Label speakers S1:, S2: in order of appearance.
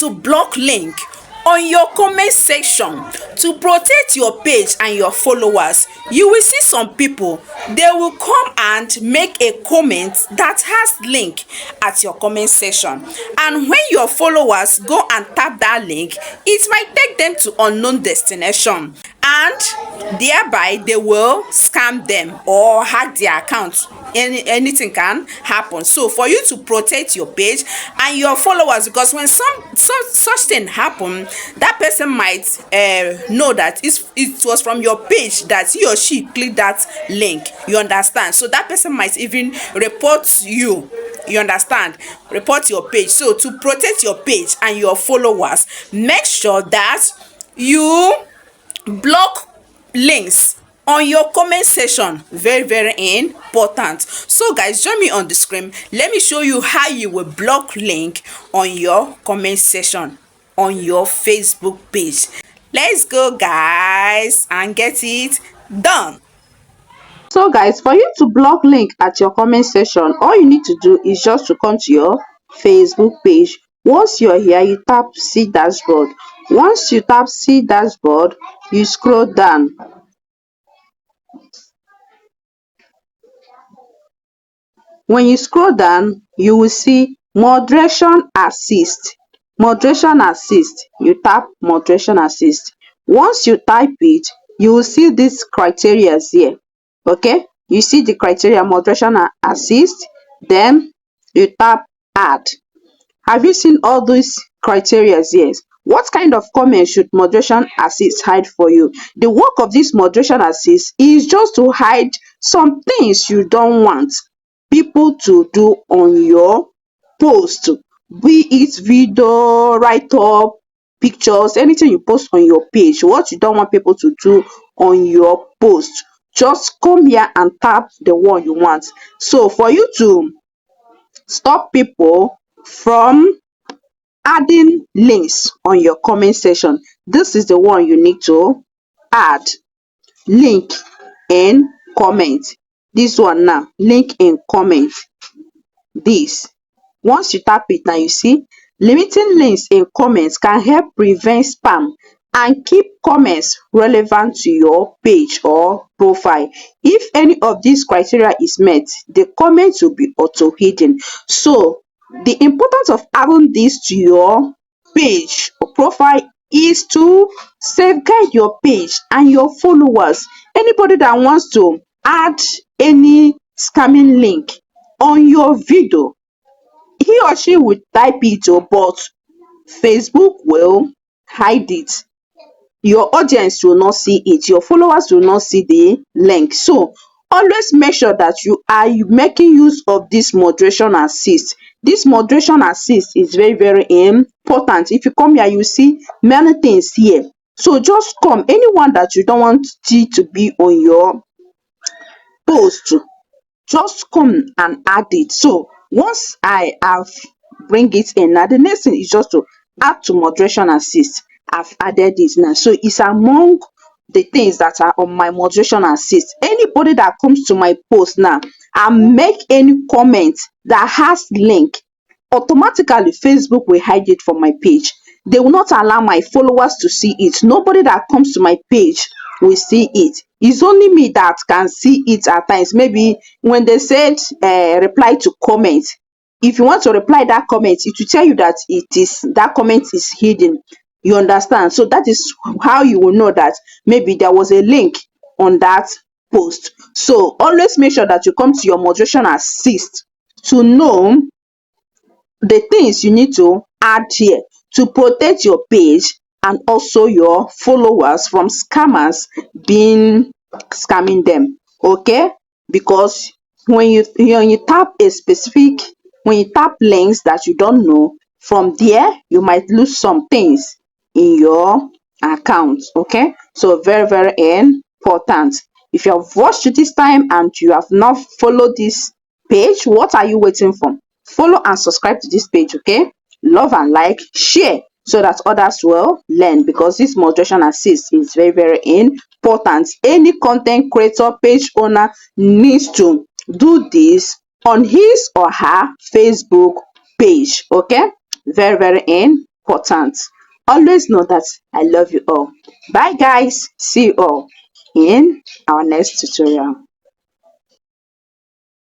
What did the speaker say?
S1: to block link on your comment section to protect your page and your followers. You will see some people, they will come and make a comment that has link at your comment section, and when your followers go and tap that link, it might take them to unknown destination, and thereby they will scam them or hack their account. Anything can happen. So for you to protect your page and your followers, because when such thing happen, that person might know that it was from your page that he or she clicked that link, you understand? So that person might even report you, you understand, report your page. So to protect your page and your followers, make sure that you block links on your comment section. Very important. So guys, join me on the screen. Let me show you how you will block link on your comment section on your Facebook page. Let's go guys and get it done.
S2: So guys, for you to block link at your comment section, all you need to do is just to come to your Facebook page. Once you're here, you tap see dashboard. Once you tap see dashboard, you scroll down. When you scroll down, you will see moderation assist. Moderation assist. You tap moderation assist. Once you type it, you will see these criteria here. Okay, you see the criteria moderation assist, then you tap add. Have you seen all these criteria here? What kind of comment should moderation assist hide for you? The work of this moderation assist is just to hide some things you don't want people to do on your post, be it video, write up, pictures, anything you post on your page. What you don't want people to do on your post, just come here and tap the one you want. So for you to stop people from adding links on your comment section, this is the one you need to add: link in comment. This one now, link in comment. This, once you tap it now, you see limiting links in comments can help prevent spam and keep comments relevant to your page or profile. If any of these criteria is met, the comments will be auto hidden. So the importance of adding this to your page or profile is to safeguard your page and your followers. Anybody that wants to add any scamming link on your video, he or she will type it, but Facebook will hide it. Your audience will not see it, your followers will not see the link. So always make sure that you are making use of this moderation assist. This moderation assist is very important. If you come here, you see many things here. So just come, anyone that you don't want it to be on your post, just come and add it. So once I have bring it in, now the next thing is just to add to moderation assist. I've added it now, so it's among the things that are on my moderation assist. Anybody that comes to my post now and make any comment that has link, automatically Facebook will hide it from my page. They will not allow my followers to see it. Nobody that comes to my page will see it. It's only me that can see it at times. Maybe when they said reply to comment, if you want to reply that comment, it will tell you that that comment is hidden. You understand? So that is how you will know that maybe there was a link on that post. So always make sure that you come to your moderation assist to know the things you need to add here to protect your page and also your followers from scammers scamming them. Okay, because when you tap links that you don't know, from there you might lose some things in your account. Okay, so very important. If you have watched this time and you have not followed this page, what are you waiting for? Follow and subscribe to this page. Okay, love and like, share, so that others will learn, because this moderation assist is very important. Any content creator, page owner needs to do this on his or her Facebook page. Okay, very important. important. Always know that I love you all. Bye guys, see you all in our next tutorial.